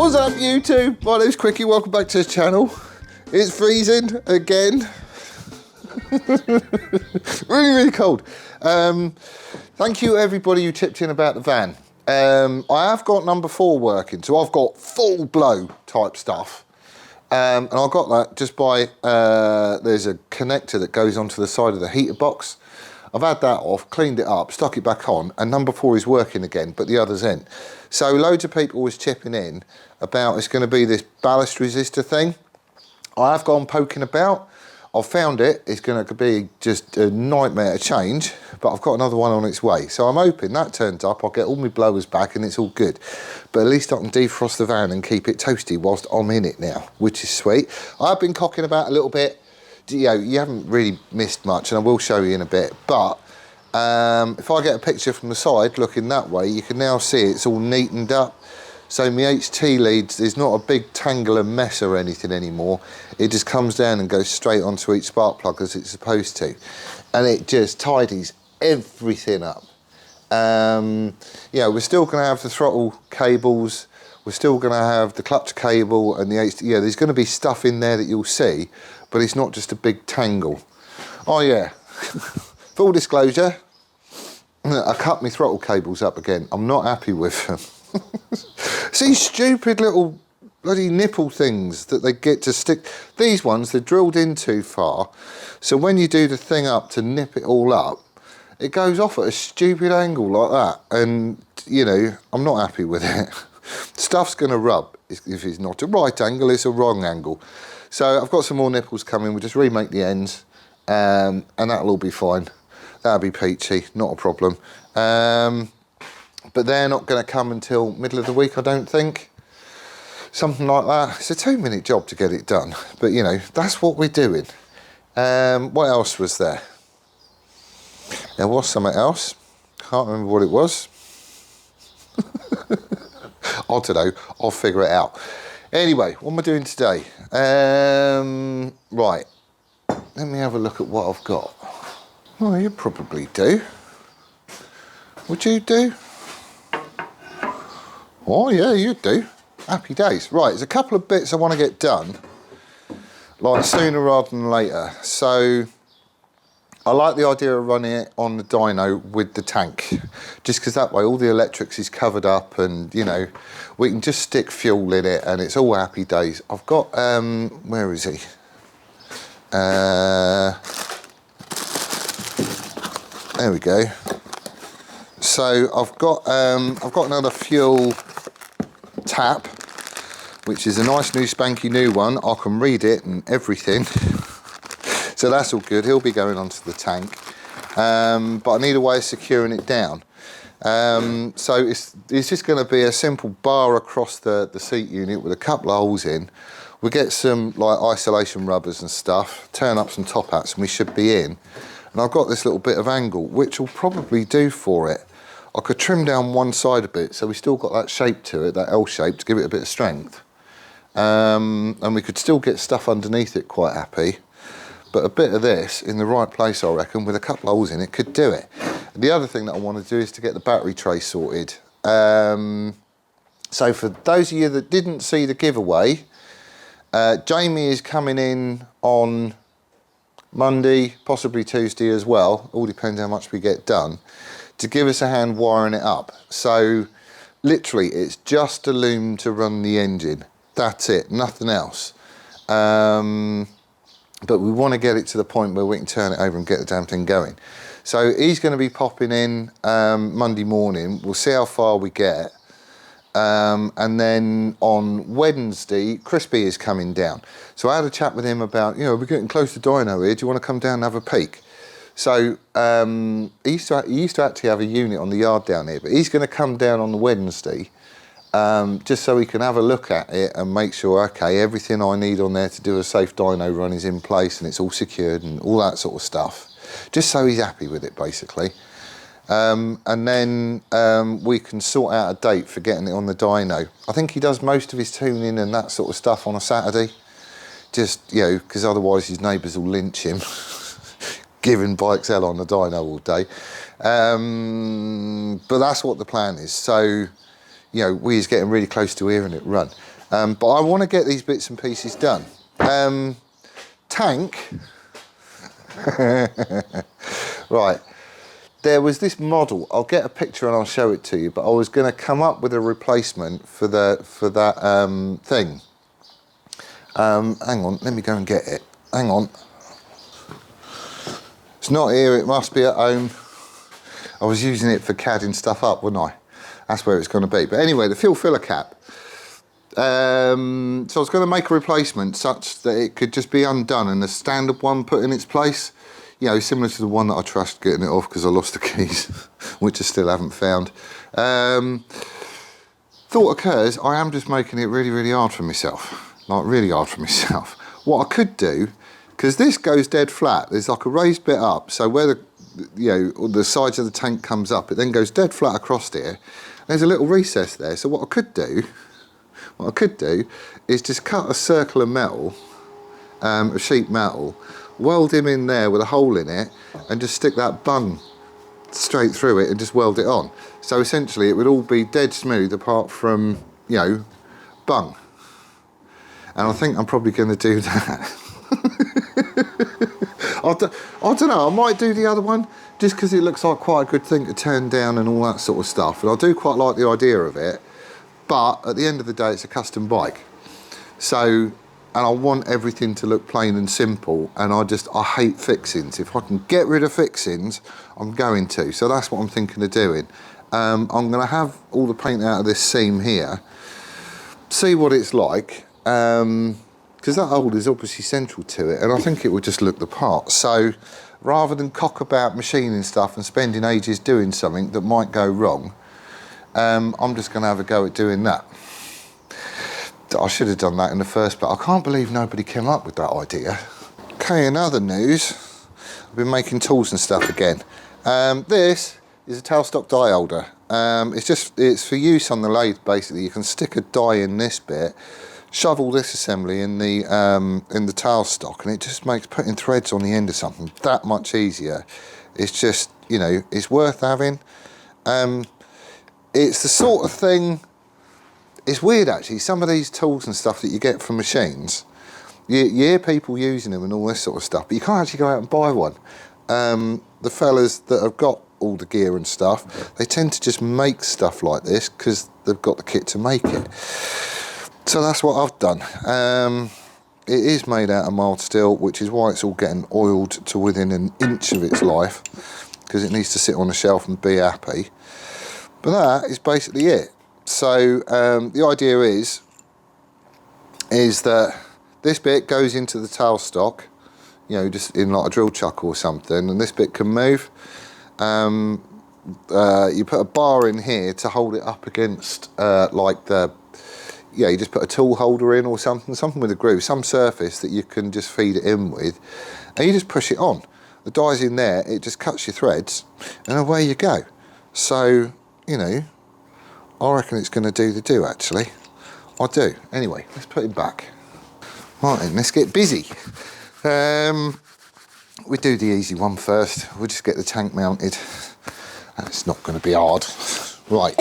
What's up YouTube? My name's Quickie, welcome back to the channel. It's freezing again. really cold. Thank you everybody who tipped in about the van. I have got number 4 working, so I've got full blow type stuff. And I got that just by, there's a connector that goes onto the side of the heater box. I've had that off, cleaned it up, stuck it back on, and number 4 is working again, but the others ain't. So loads of people was chipping in about it's going to be this ballast resistor thing. I have gone poking about. I've found it. It's going to be just a nightmare to change, but I've got another one on its way. So I'm hoping that turns up, I'll get all my blowers back and it's all good. But at least I can defrost the van and keep it toasty whilst I'm in it now, which is sweet. I've been cocking about a little bit. You know, you haven't really missed much, and I will show you in a bit, but if I get a picture from the side looking that way, you can now see it's all neatened up. So my HT leads, there's not a big tangle and mess or anything anymore. It just comes down and goes straight onto each spark plug as it's supposed to, and it just tidies everything up. Yeah, we're still going to have the throttle cables, we're still going to have the clutch cable and the HT. Yeah, there's going to be stuff in there that you'll see, but it's not just a big tangle. Oh yeah, full disclosure, I cut my throttle cables up again. I'm not happy with them. See, stupid little bloody nipple things that they get to stick. These ones, they're drilled in too far. So when you do the thing up to nip it all up, it goes off at a stupid angle like that. And, you know, I'm not happy with it. Stuff's going to rub. If it's not a right angle, it's a wrong angle. So I've got some more nipples coming. We'll just remake the ends and that'll all be fine. That'll be peachy, not a problem. But they're not going to come until middle of the week, I don't think. Something like that. It's a 2-minute job to get it done. But, you know, that's what we're doing. What else was there? There was something else. Can't remember what it was. I don't know. I'll figure it out. Anyway, what am I doing today? Right. Let me have a look at what I've got. Oh, you probably do. Would you do? Oh, yeah, you do. Happy days. Right, there's a couple of bits I want to get done, like sooner rather than later. So, I like the idea of running it on the dyno with the tank, just because that way all the electrics is covered up and, you know, we can just stick fuel in it and it's all happy days. I've got, where is he? There we go. So I've got another fuel tap, which is a nice new spanky new one. I can read it and everything. So that's all good. He'll be going onto the tank. But I need a way of securing it down. So it's just going to be a simple bar across the seat unit with a couple of holes in. We get some like isolation rubbers and stuff, turn up some top hats and we should be in. And I've got this little bit of angle, which will probably do for it. I could trim down one side a bit, so we still got that shape to it, that L shape, to give it a bit of strength. And we could still get stuff underneath it quite happy. But a bit of this in the right place, I reckon, with a couple of holes in it, could do it. The other thing that I want to do is to get the battery tray sorted. So for those of you that didn't see the giveaway, Jamie is coming in on Monday, possibly Tuesday as well, all depends how much we get done, to give us a hand wiring it up. So literally it's just a loom to run the engine. That's it, nothing else. But we want to get it to the point where we can turn it over and get the damn thing going. So he's going to be popping in Monday morning. We'll see how far we get. And then on Wednesday, Crispy is coming down. So I had a chat with him about, you know, we're getting close to dyno here. Do you want to come down and have a peek? So he used to actually have a unit on the yard down here, but he's going to come down on the Wednesday just so he can have a look at it and make sure, okay, everything I need on there to do a safe dyno run is in place and it's all secured and all that sort of stuff. Just so he's happy with it, basically. And then we can sort out a date for getting it on the dyno. I think he does most of his tuning and that sort of stuff on a Saturday. Just, you know, because otherwise his neighbours will lynch him. Giving bikes hell on the dyno all day. But that's what the plan is. So, you know, we're getting really close to hearing it run. But I want to get these bits and pieces done. Tank. Right. There was this model. I'll get a picture and I'll show it to you. But I was going to come up with a replacement for that thing. Hang on. Let me go and get it. Hang on. It's not here. It must be at home. I was using it for cadding stuff up, wasn't I? That's where it's going to be. But anyway, the fuel filler cap. So I was going to make a replacement such that it could just be undone and a standard one put in its place. You know, similar to the one that I trashed getting it off because I lost the keys, which I still haven't found. Thought occurs, I am just making it really, really hard for myself. Like, really hard for myself. What I could do, because this goes dead flat, there's like a raised bit up, so where the sides of the tank comes up, it then goes dead flat across there. There's a little recess there, so what I could do is just cut a circle of metal, of sheet metal, weld him in there with a hole in it, and just stick that bung straight through it and just weld it on. So essentially it would all be dead smooth apart from, you know, bung. And I think I'm probably going to do that. I don't know, I might do the other one just because it looks like quite a good thing to turn down and all that sort of stuff. And I do quite like the idea of it, but at the end of the day it's a custom bike. So, and I want everything to look plain and simple, and I hate fixings. If I can get rid of fixings, I'm going to. So that's what I'm thinking of doing. I'm going to have all the paint out of this seam here, see what it's like, because that hole is obviously central to it, and I think it would just look the part. So rather than cock about machining stuff and spending ages doing something that might go wrong, I'm just going to have a go at doing that. I should have done that in the first place. I can't believe nobody came up with that idea. Okay, in other news, I've been making tools and stuff again. This is a tailstock die holder. It's for use on the lathe, basically. You can stick a die in this bit, shovel this assembly in the tailstock, and it just makes putting threads on the end of something that much easier. It's just, you know, it's worth having. It's the sort of thing. It's weird actually, some of these tools and stuff that you get from machines, you hear people using them and all this sort of stuff, but you can't actually go out and buy one. The fellas that have got all the gear and stuff, they tend to just make stuff like this because they've got the kit to make it. So that's what I've done. It is made out of mild steel, which is why it's all getting oiled to within an inch of its life, because it needs to sit on the shelf and be happy. But that is basically it. So the idea is that this bit goes into the tailstock, you know, just in like a drill chuck or something, and this bit can move. You put a bar in here to hold it up against you just put a tool holder in or something with a groove, some surface that you can just feed it in with, and you just push it on. The die's in there, it just cuts your threads, and away you go. So, you know, I reckon it's going to do the do, actually. I do. Anyway, let's put him back. Right then, let's get busy. We do the easy one first. We'll just get the tank mounted. That's not going to be hard. Right.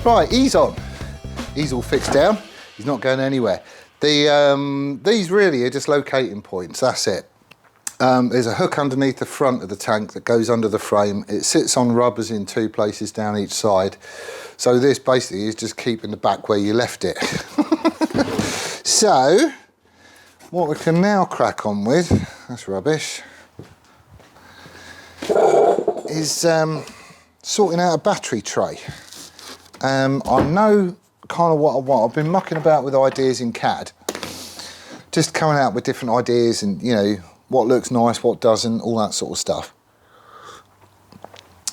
Right, he's on. He's all fixed down. He's not going anywhere. These really are just locating points, that's it. There's a hook underneath the front of the tank that goes under the frame. It sits on rubbers in 2 places down each side. So this basically is just keeping the back where you left it. So, what we can now crack on with, that's rubbish, is sorting out a battery tray. I know kind of what I want. I've been mucking about with ideas in CAD, just coming out with different ideas and, you know, what looks nice, what doesn't, all that sort of stuff.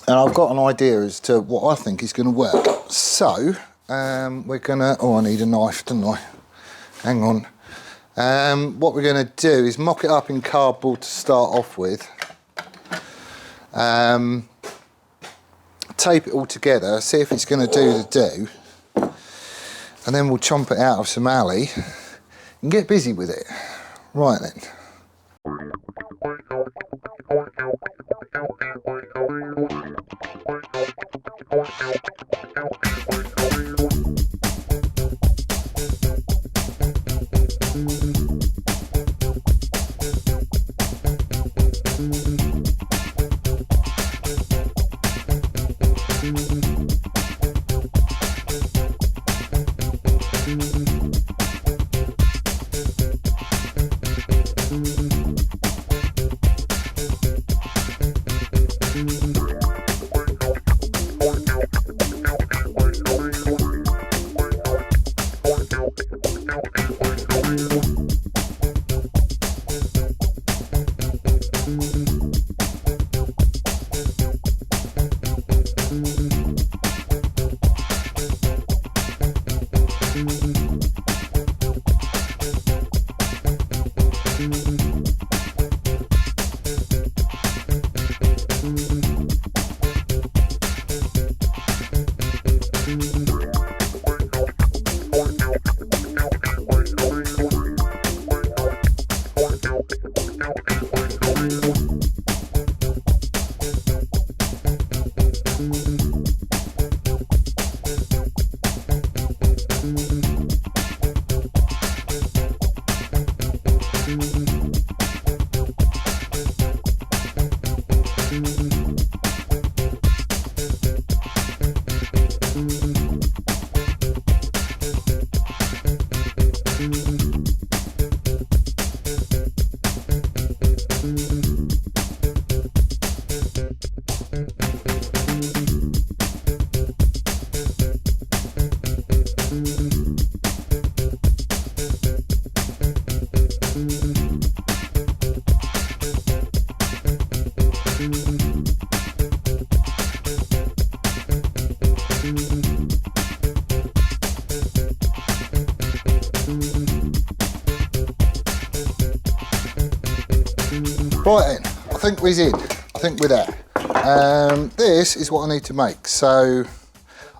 And I've got an idea as to what I think is going to work. So, we're going to... Oh, I need a knife, don't I? Hang on. What we're going to do is mock it up in cardboard to start off with. Tape it all together, see if it's going to do the do. And then we'll chomp it out of some alley and get busy with it. Right then. Right then, I think we're in. I think we're there. This is what I need to make. So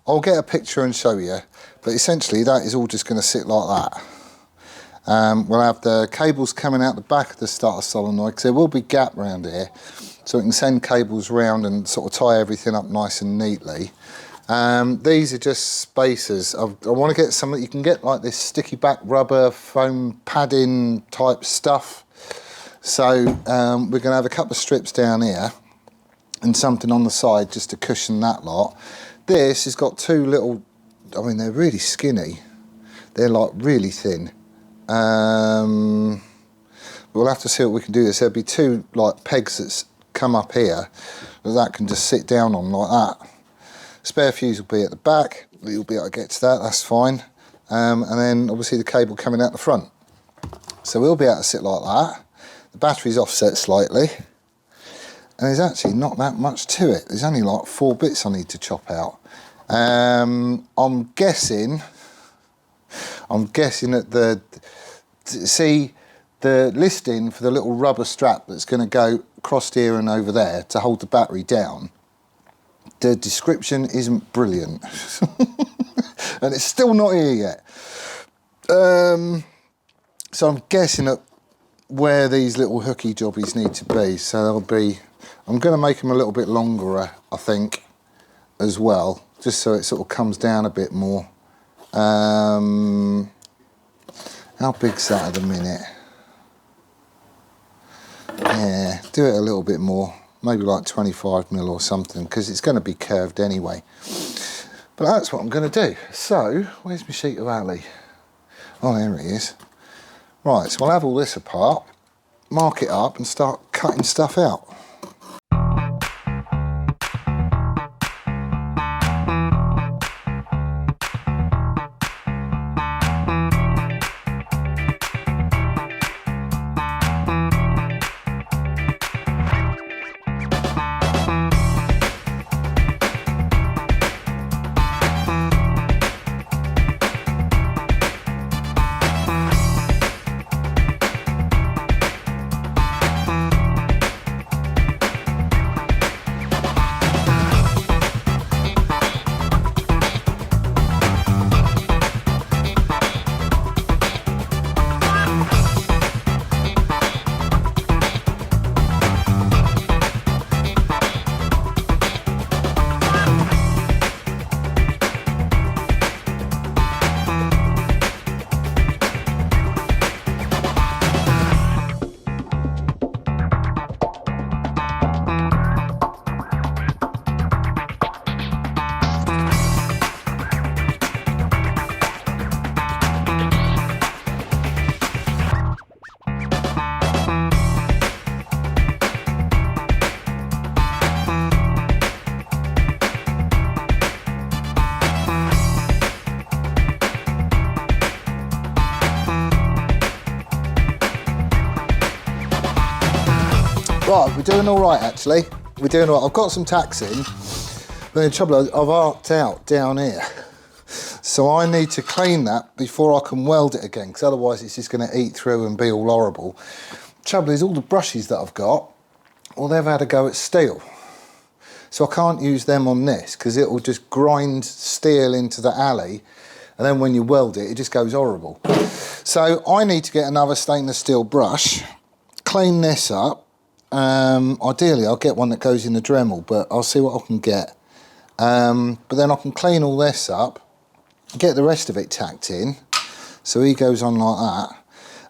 I'll get a picture and show you, but essentially that is all just going to sit like that. We'll have the cables coming out the back of the starter solenoid, because there will be gap around here, so we can send cables around and sort of tie everything up nice and neatly. These are just spacers. I want to get some that you can get, like this sticky back rubber foam padding type stuff. So we're going to have a couple of strips down here and something on the side just to cushion that lot. This has got 2 little, I mean, they're really skinny. They're like really thin. We'll have to see what we can do. There'll be 2 like pegs that come up here that can just sit down on like that. Spare fuse will be at the back. You'll be able to get to that, that's fine. And then obviously the cable coming out the front. So we'll be able to sit like that. The battery's offset slightly. And there's actually not that much to it. There's only like 4 bits I need to chop out. I'm guessing that the listing for the little rubber strap that's going to go across here and over there to hold the battery down, the description isn't brilliant. And it's still not here yet. So I'm guessing at where these little hooky jobbies need to be. So they'll be, I'm going to make them a little bit longer, I think, as well. just so it sort of comes down a bit more. How big's that at the minute? Yeah, do it a little bit more, maybe like 25mm or something, because it's going to be curved anyway. But that's what I'm going to do. So, where's my sheet of alley? Oh, there it is. Right, so I'll have all this apart, mark it up and start cutting stuff out. Right, we're doing all right actually. We're doing all right. I've got some tacks in, but the trouble is I've arced out down here. So I need to clean that before I can weld it again, because otherwise it's just going to eat through and be all horrible. Trouble is all the brushes that I've got, well, they've had a go at steel. So I can't use them on this because it will just grind steel into the alley, and then when you weld it, it just goes horrible. So I need to get another stainless steel brush, clean this up. Ideally I'll get one that goes in the Dremel, but I'll see what I can get. But then I can clean all this up, get the rest of it tacked in, so he goes on like that,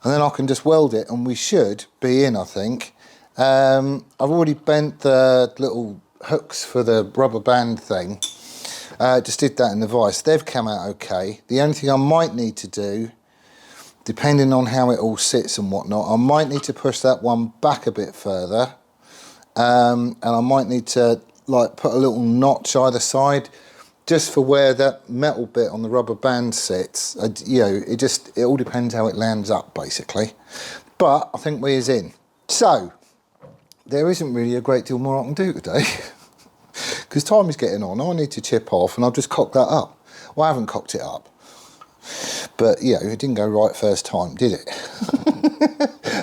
and then I can just weld it and we should be in, I think. I've already bent the little hooks for the rubber band thing, just did that in the vise. They've come out okay. The only thing I might need to do, depending on how it all sits and whatnot, I might need to push that one back a bit further, and I might need to like put a little notch either side just for where that metal bit on the rubber band sits. You know, it all depends how it lands up basically. But I think we're in. So there isn't really a great deal more I can do today because time is getting on. I need to chip off and I've just cocked that up. Well, I haven't cocked it up. But, yeah, it didn't go right first time, did it?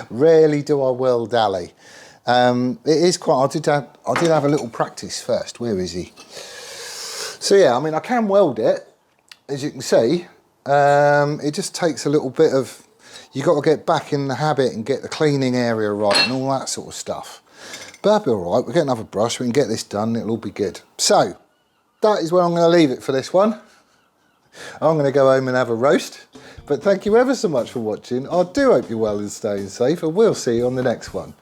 Rarely do I weld alley. It is quite, I did have a little practice first. Where is he? So, yeah, I mean, I can weld it, as you can see. It just takes a little bit of, you've got to get back in the habit and get the cleaning area right and all that sort of stuff. But that'll be all right. We'll get another brush, we can get this done, it'll all be good. So, that is where I'm going to leave it for this one. I'm going to go home and have a roast, but thank you ever so much for watching. I do hope you're well and staying safe, and we'll see you on the next one.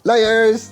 Laters!